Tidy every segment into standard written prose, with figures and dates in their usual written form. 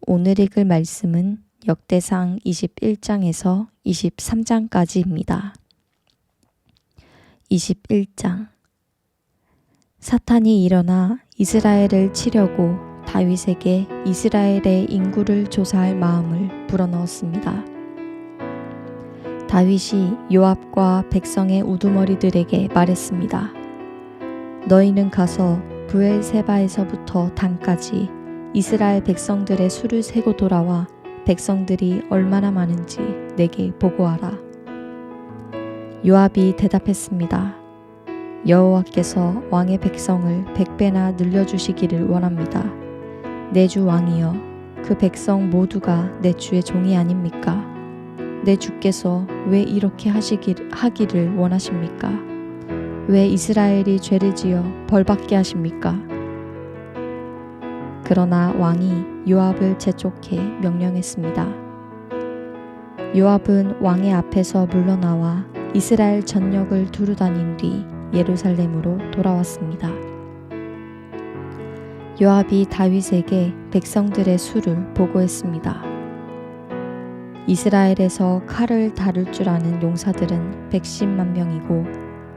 오늘 읽을 말씀은 역대상 21장에서 23장까지입니다. 21장. 사탄이 일어나 이스라엘을 치려고 다윗에게 이스라엘의 인구를 조사할 마음을 불어넣었습니다. 다윗이 요압과 백성의 우두머리들에게 말했습니다. 너희는 가서 브엘세바에서부터 단까지 이스라엘 백성들의 수를 세고 돌아와 백성들이 얼마나 많은지 내게 보고하라. 요압이 대답했습니다. 여호와께서 왕의 백성을 100배나 늘려주시기를 원합니다. 내 주 왕이여, 그 백성 모두가 내 주의 종이 아닙니까? 내 주께서 왜 이렇게 하기를 원하십니까? 왜 이스라엘이 죄를 지어 벌받게 하십니까? 그러나 왕이 요압을 재촉해 명령했습니다. 요압은 왕의 앞에서 물러나와 이스라엘 전역을 두루다닌 뒤 예루살렘으로 돌아왔습니다. 요압이 다윗에게 백성들의 수를 보고했습니다. 이스라엘에서 칼을 다룰 줄 아는 용사들은 110만 명이고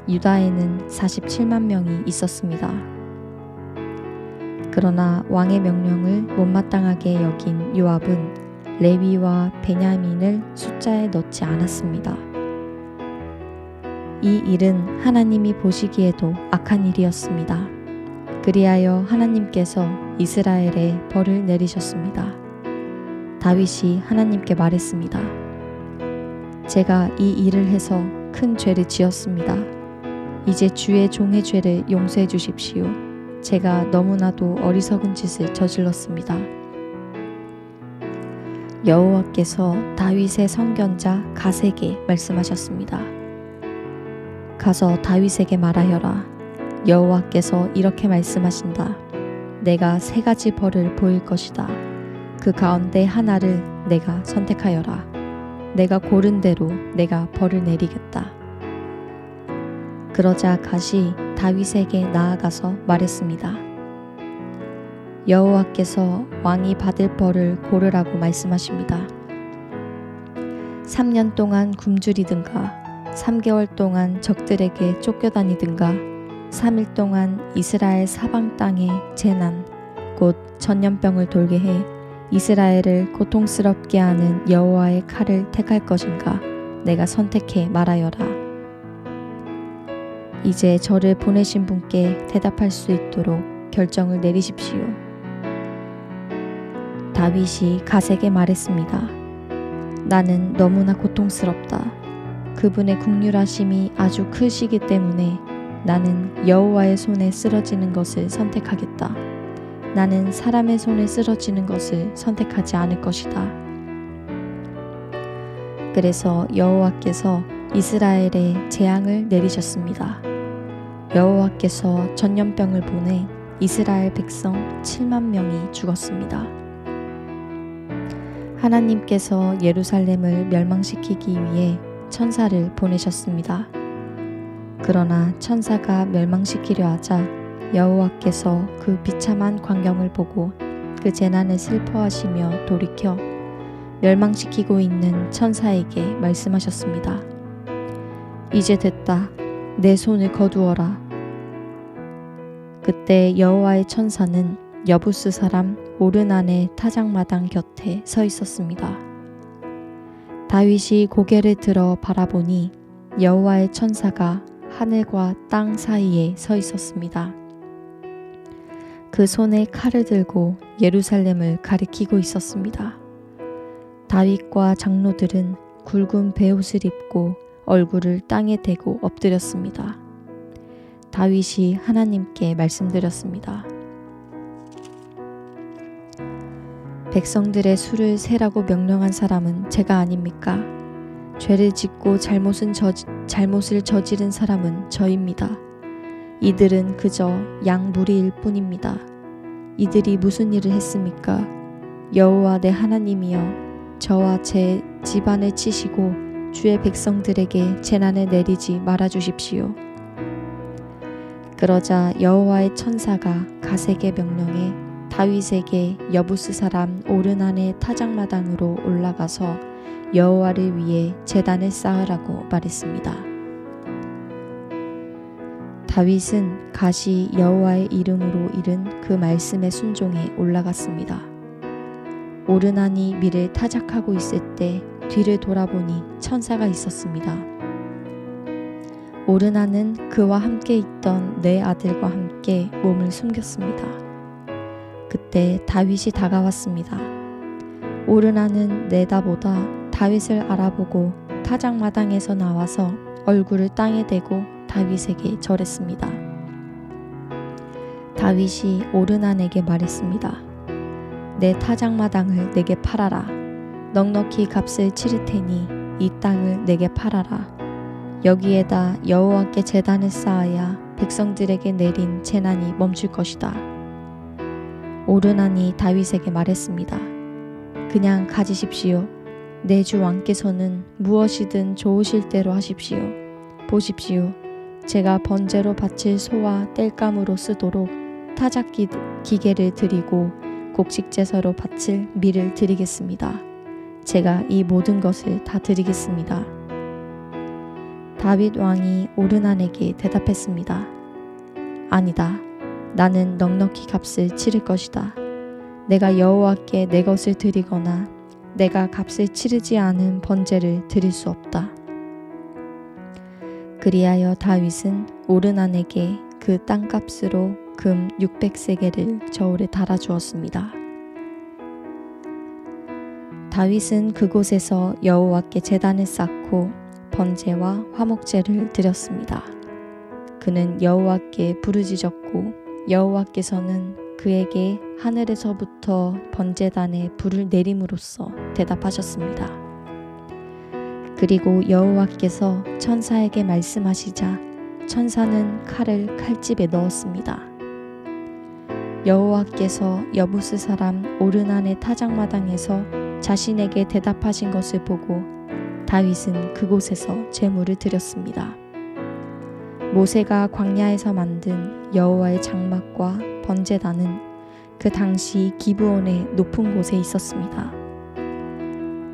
유다에는 47만 명이 있었습니다. 그러나 왕의 명령을 못마땅하게 여긴 요압은 레위와 베냐민을 숫자에 넣지 않았습니다. 이 일은 하나님이 보시기에도 악한 일이었습니다. 그리하여 하나님께서 이스라엘에 벌을 내리셨습니다. 다윗이 하나님께 말했습니다. 제가 이 일을 해서 큰 죄를 지었습니다. 이제 주의 종의 죄를 용서해 주십시오. 제가 너무나도 어리석은 짓을 저질렀습니다. 여호와께서 다윗의 선견자 갓에게 말씀하셨습니다. 가서 다윗에게 말하여라. 여호와께서 이렇게 말씀하신다. 내가 3가지 벌을 보일 것이다. 그 가운데 하나를 내가 선택하여라. 내가 고른 대로 내가 벌을 내리겠다. 그러자 갓이 다윗에게 나아가서 말했습니다. 여호와께서 왕이 받을 벌을 고르라고 말씀하십니다. 3년 동안 굶주리든가 3개월 동안 적들에게 쫓겨다니든가 3일 동안 이스라엘 사방 땅에 재난 곧 전염병을 돌게 해 이스라엘을 고통스럽게 하는 여호와의 칼을 택할 것인가 내가 선택해 말하여라. 이제 저를 보내신 분께 대답할 수 있도록 결정을 내리십시오. 다윗이 갓에게 말했습니다. 나는 너무나 고통스럽다. 그분의 긍휼하심이 아주 크시기 때문에 나는 여호와의 손에 쓰러지는 것을 선택하겠다. 나는 사람의 손에 쓰러지는 것을 선택하지 않을 것이다. 그래서 여호와께서 이스라엘에 재앙을 내리셨습니다. 여호와께서 전염병을 보내 이스라엘 백성 7만 명이 죽었습니다. 하나님께서 예루살렘을 멸망시키기 위해 천사를 보내셨습니다. 그러나 천사가 멸망시키려 하자 여호와께서 그 비참한 광경을 보고 그 재난을 슬퍼하시며 돌이켜 멸망시키고 있는 천사에게 말씀하셨습니다. 이제 됐다. 내 손을 거두어라. 그때 여호와의 천사는 여부스 사람 오르난의 타작마당 곁에 서 있었습니다. 다윗이 고개를 들어 바라보니 여호와의 천사가 하늘과 땅 사이에 서 있었습니다. 그 손에 칼을 들고 예루살렘을 가리키고 있었습니다. 다윗과 장로들은 굵은 베옷을 입고 얼굴을 땅에 대고 엎드렸습니다. 다윗이 하나님께 말씀드렸습니다. 백성들의 수를 세라고 명령한 사람은 제가 아닙니까? 죄를 짓고 잘못을 저지른 사람은 저입니다. 이들은 그저 양 무리일 뿐입니다. 이들이 무슨 일을 했습니까? 여호와 내 하나님이여, 저와 제 집안을 치시고 주의 백성들에게 재난을 내리지 말아주십시오. 그러자 여호와의 천사가 갓에게 명령해 다윗에게 여부스 사람 오르난의 타작마당으로 올라가서 여호와를 위해 제단을 쌓으라고 말했습니다. 다윗은 가시 여호와의 이름으로 이른 그 말씀에 순종해 올라갔습니다. 오르난이 밀을 타작하고 있을 때 뒤를 돌아보니 천사가 있었습니다. 오르난은 그와 함께 있던 네 아들과 함께 몸을 숨겼습니다. 그때 다윗이 다가왔습니다. 오르난은 내다보다 다윗을 알아보고 타작마당에서 나와서 얼굴을 땅에 대고 다윗에게 절했습니다. 다윗이 오르난에게 말했습니다. 내 타작마당을 내게 팔아라. 넉넉히 값을 치를 테니 이 땅을 내게 팔아라. 여기에다 여호와께 제단을 쌓아야 백성들에게 내린 재난이 멈출 것이다. 오르난이 다윗에게 말했습니다. 그냥 가지십시오. 내 주 왕께서는 무엇이든 좋으실 대로 하십시오. 보십시오. 제가 번제로 바칠 소와 땔감으로 쓰도록 타작 기계를 드리고 곡식 제사로 바칠 밀을 드리겠습니다. 제가 이 모든 것을 다 드리겠습니다. 다윗 왕이 오르난에게 대답했습니다. 아니다. 나는 넉넉히 값을 치를 것이다. 내가 여호와께 내 것을 드리거나 내가 값을 치르지 않은 번제를 드릴 수 없다. 그리하여 다윗은 오르난에게 그 땅값으로 금 600세겔을 저울에 달아주었습니다. 다윗은 그곳에서 여호와께 제단을 쌓고 번제와 화목제를 드렸습니다. 그는 여호와께 부르짖었고 여호와께서는 그에게 하늘에서부터 번제단에 불을 내림으로써 대답하셨습니다. 그리고 여호와께서 천사에게 말씀하시자 천사는 칼을 칼집에 넣었습니다. 여호와께서 여부스 사람 오르난의 타작마당에서 자신에게 대답하신 것을 보고 다윗은 그곳에서 제물을 드렸습니다. 모세가 광야에서 만든 여호와의 장막과 번제단은 그 당시 기브온의 높은 곳에 있었습니다.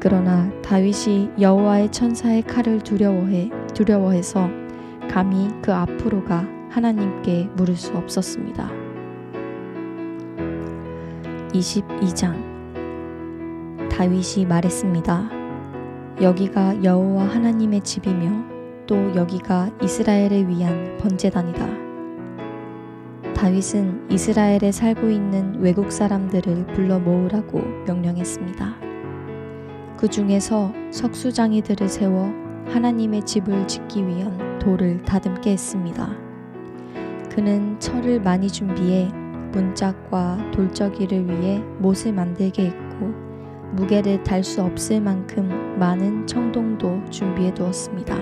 그러나 다윗이 여호와의 천사의 칼을 두려워해서 감히 그 앞으로 가 하나님께 물을 수 없었습니다. 22장 다윗이 말했습니다. 여기가 여호와 하나님의 집이며 또 여기가 이스라엘을 위한 번제단이다. 다윗은 이스라엘에 살고 있는 외국 사람들을 불러 모으라고 명령했습니다. 그 중에서 석수장이들을 세워 하나님의 집을 짓기 위한 돌을 다듬게 했습니다. 그는 철을 많이 준비해 문짝과 돌저기를 위해 못을 만들게 했고 무게를 달 수 없을 만큼 많은 청동도 준비해 두었습니다.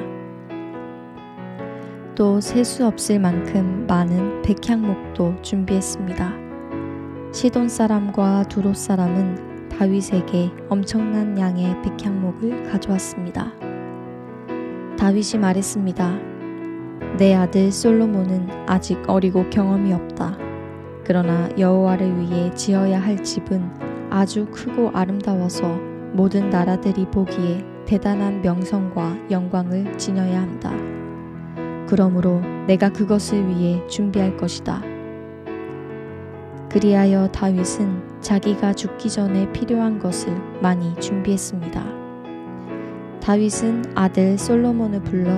또 셀 수 없을 만큼 많은 백향목도 준비했습니다. 시돈 사람과 두롯 사람은 다윗에게 엄청난 양의 백향목을 가져왔습니다. 다윗이 말했습니다. 내 아들 솔로몬은 아직 어리고 경험이 없다. 그러나 여호와를 위해 지어야 할 집은 아주 크고 아름다워서 모든 나라들이 보기에 대단한 명성과 영광을 지녀야 한다. 그러므로 내가 그것을 위해 준비할 것이다. 그리하여 다윗은 자기가 죽기 전에 필요한 것을 많이 준비했습니다. 다윗은 아들 솔로몬을 불러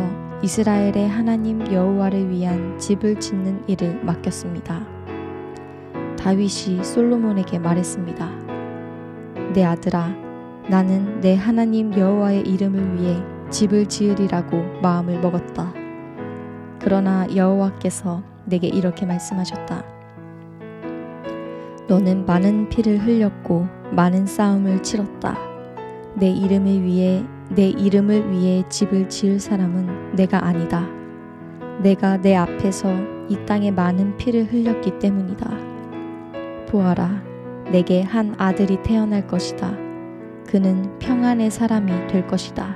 이스라엘의 하나님 여호와를 위한 집을 짓는 일을 맡겼습니다. 다윗이 솔로몬에게 말했습니다. 내 아들아, 나는 내 하나님 여호와의 이름을 위해 집을 지으리라고 마음을 먹었다. 그러나 여호와께서 내게 이렇게 말씀하셨다. 너는 많은 피를 흘렸고 많은 싸움을 치렀다. 내 이름을 위해 집을 지을 사람은 내가 아니다. 내가 내 앞에서 이 땅에 많은 피를 흘렸기 때문이다. 보아라, 내게 한 아들이 태어날 것이다. 그는 평안의 사람이 될 것이다.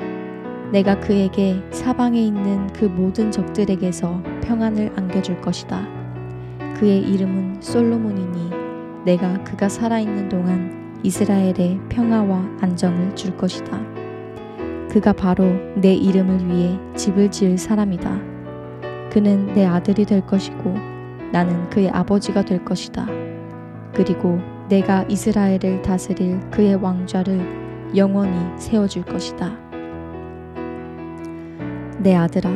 내가 그에게 사방에 있는 그 모든 적들에게서 평안을 안겨줄 것이다. 그의 이름은 솔로몬이니 내가 그가 살아있는 동안 이스라엘에 평화와 안정을 줄 것이다. 그가 바로 내 이름을 위해 집을 지을 사람이다. 그는 내 아들이 될 것이고 나는 그의 아버지가 될 것이다. 그리고 내가 이스라엘을 다스릴 그의 왕좌를 영원히 세워줄 것이다. 내 아들아,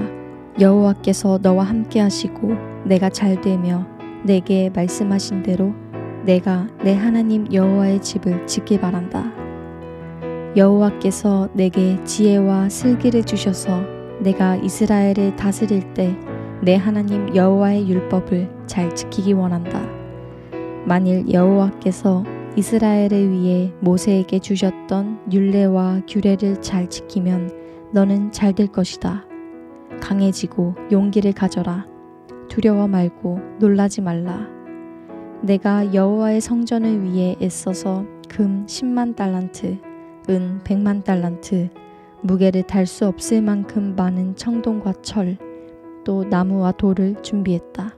여호와께서 너와 함께 하시고 내가 잘되며 내게 말씀하신 대로 내가 내 하나님 여호와의 집을 짓길 바란다. 여호와께서 내게 지혜와 슬기를 주셔서 내가 이스라엘을 다스릴 때 내 하나님 여호와의 율법을 잘 지키기 원한다. 만일 여호와께서 이스라엘을 위해 모세에게 주셨던 율례와 규례를 잘 지키면 너는 잘 될 것이다. 강해지고 용기를 가져라. 두려워 말고 놀라지 말라. 내가 여호와의 성전을 위해 애써서 금 10만 달란트, 은 100만 달란트, 무게를 달 수 없을 만큼 많은 청동과 철, 또 나무와 돌을 준비했다.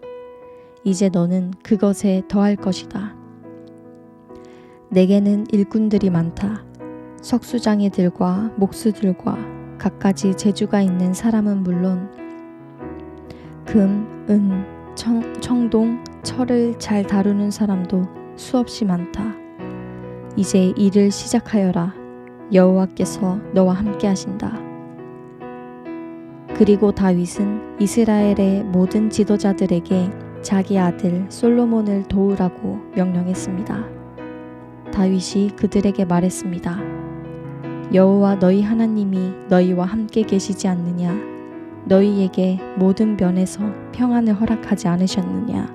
이제 너는 그것에 더할 것이다. 내게는 일꾼들이 많다. 석수장이들과 목수들과 갖가지 재주가 있는 사람은 물론 금, 은, 청동, 철을 잘 다루는 사람도 수없이 많다. 이제 일을 시작하여라. 여호와께서 너와 함께 하신다. 그리고 다윗은 이스라엘의 모든 지도자들에게 자기 아들 솔로몬을 도우라고 명령했습니다. 다윗이 그들에게 말했습니다. 여호와 너희 하나님이 너희와 함께 계시지 않느냐? 너희에게 모든 면에서 평안을 허락하지 않으셨느냐?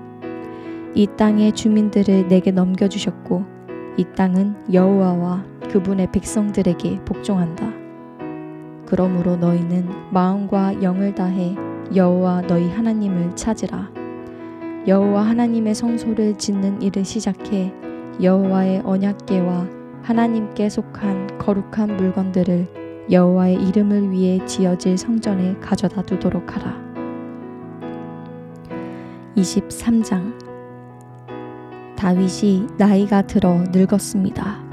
이 땅의 주민들을 내게 넘겨주셨고 이 땅은 여호와와 그분의 백성들에게 복종한다. 그러므로 너희는 마음과 영을 다해 여호와 너희 하나님을 찾으라. 여호와 하나님의 성소를 짓는 일을 시작해 여호와의 언약궤와 하나님께 속한 거룩한 물건들을 여호와의 이름을 위해 지어질 성전에 가져다 두도록 하라. 23장. 다윗이 나이가 들어 늙었습니다.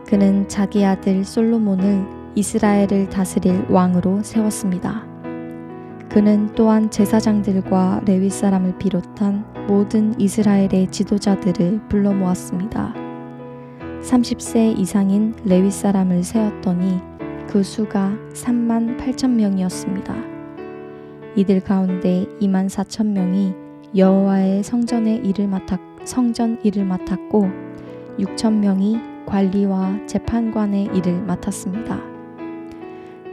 그는 자기 아들 솔로몬을 이스라엘을 다스릴 왕으로 세웠습니다. 그는 또한 제사장들과 레위 사람을 비롯한 모든 이스라엘의 지도자들을 불러 모았습니다. 30세 이상인 레위 사람을 세웠더니 그 수가 3만 8천 명이었습니다. 이들 가운데 2만 4천 명이 여호와의 성전 일을 맡았고 6천 명이 관리와 재판관의 일을 맡았습니다.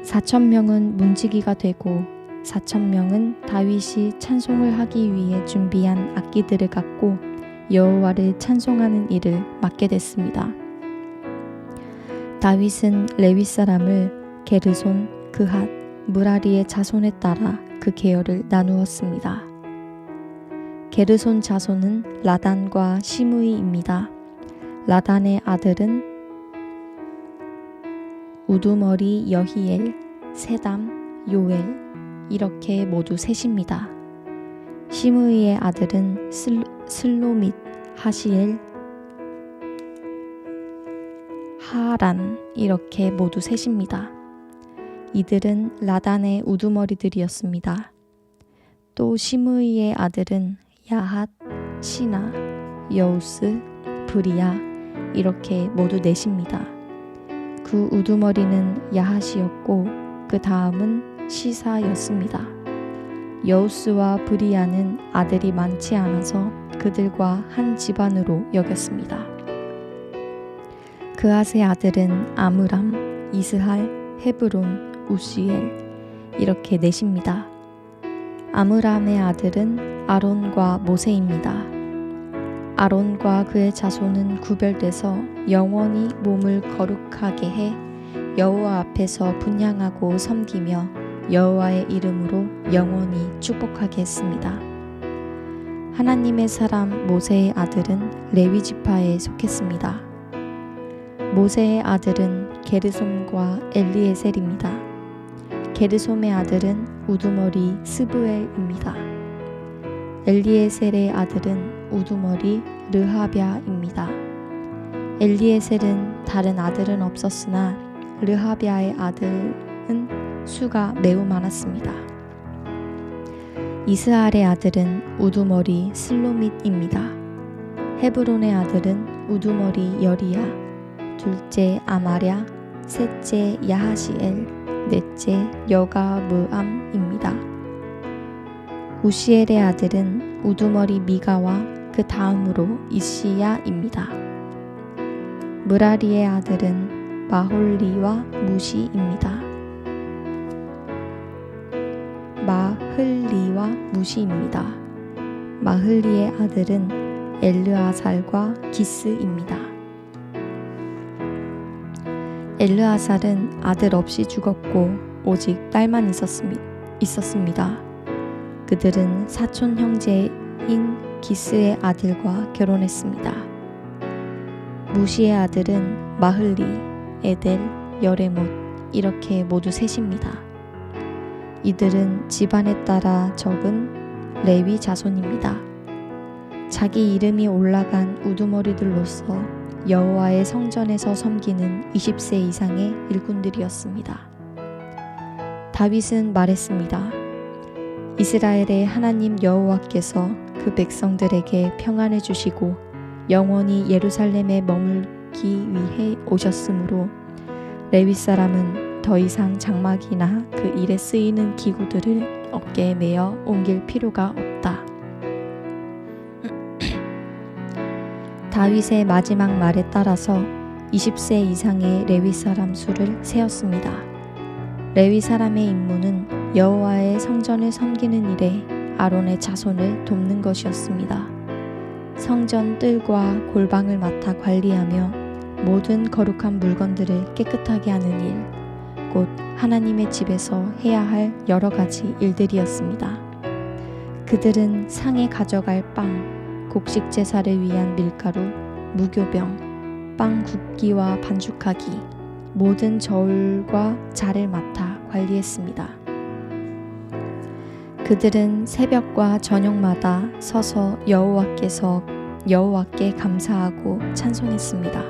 4천 명은 문지기가 되고 4천 명은 다윗이 찬송을 하기 위해 준비한 악기들을 갖고 여호와를 찬송하는 일을 맡게 됐습니다. 다윗은 레위 사람을 게르손, 그핫, 무라리의 자손에 따라 그 계열을 나누었습니다. 게르손 자손은 라단과 시므이입니다. 라단의 아들은 우두머리 여히엘, 세담, 요엘 이렇게 모두 셋입니다. 시므이의 아들은 슬로밋, 하시엘, 하란 이렇게 모두 셋입니다. 이들은 라단의 우두머리들이었습니다. 또 시므이의 아들은 야핫, 시나, 여우스, 브리야 이렇게 모두 넷입니다. 그 우두머리는 야핫이었고 그 다음은 시사였습니다. 여우스와 브리야는 아들이 많지 않아서 그들과 한 집안으로 여겼습니다. 그앗의 아들은 아므람, 이스할, 헤브론, 우시엘 이렇게 넷입니다. 아므람의 아들은 아론과 모세입니다. 아론과 그의 자손은 구별돼서 영원히 몸을 거룩하게 해 여호와 앞에서 분향하고 섬기며 여호와의 이름으로 영원히 축복하게 했습니다. 하나님의 사람 모세의 아들은 레위 지파에 속했습니다. 모세의 아들은 게르솜과 엘리에셀입니다. 게르솜의 아들은 우두머리 스브엘입니다. 엘리에셀의 아들은 우두머리 르하비아입니다. 엘리에셀은 다른 아들은 없었으나 르하비아의 아들은 수가 매우 많았습니다. 이스할의 아들은 우두머리 슬로밋입니다. 헤브론의 아들은 우두머리 여리야, 둘째 아마랴, 셋째 야하시엘, 넷째 여가므암입니다. 우시엘의 아들은 우두머리 미가와 그 다음으로 이시야입니다. 무라리의 아들은 마홀리와 무시입니다. 마흘리의 아들은 엘르아살과 기스입니다. 엘르아살은 아들 없이 죽었고 오직 딸만 있었습니다. 그들은 사촌 형제인 기스의 아들과 결혼했습니다. 무시의 아들은 마흘리, 에델, 여레못 이렇게 모두 셋입니다. 이들은 집안에 따라 적은 레위 자손입니다. 자기 이름이 올라간 우두머리들로서 여호와의 성전에서 섬기는 20세 이상의 일꾼들이었습니다. 다윗은 말했습니다. 이스라엘의 하나님 여호와께서 그 백성들에게 평안을 주시고 영원히 예루살렘에 머물기 위해 오셨으므로 레위 사람은 더 이상 장막이나 그 일에 쓰이는 기구들을 어깨에 메어 옮길 필요가 없다. 다윗의 마지막 말에 따라서 20세 이상의 레위 사람 수를 세었습니다. 레위 사람의 임무는 여호와의 성전을 섬기는 일에 아론의 자손을 돕는 것이었습니다. 성전 뜰과 골방을 맡아 관리하며 모든 거룩한 물건들을 깨끗하게 하는 일, 곧 하나님의 집에서 해야 할 여러 가지 일들이었습니다. 그들은 상에 가져갈 빵, 곡식 제사를 위한 밀가루, 무교병, 빵 굽기와 반죽하기, 모든 저울과 자를 맡아 관리했습니다. 그들은 새벽과 저녁마다 서서 여호와께 감사하고 찬송했습니다.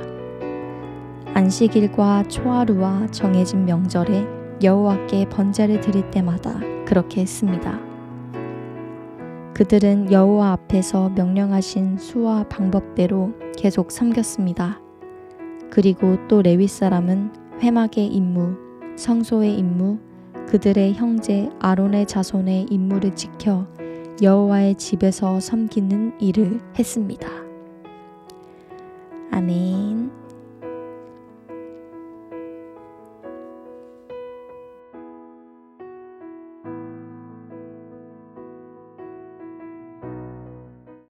안식일과 초하루와 정해진 명절에 여호와께 번제를 드릴 때마다 그렇게 했습니다. 그들은 여호와 앞에서 명령하신 수와 방법대로 계속 섬겼습니다. 그리고 또 레위 사람은 회막의 임무, 성소의 임무, 그들의 형제 아론의 자손의 임무를 지켜 여호와의 집에서 섬기는 일을 했습니다. 아멘.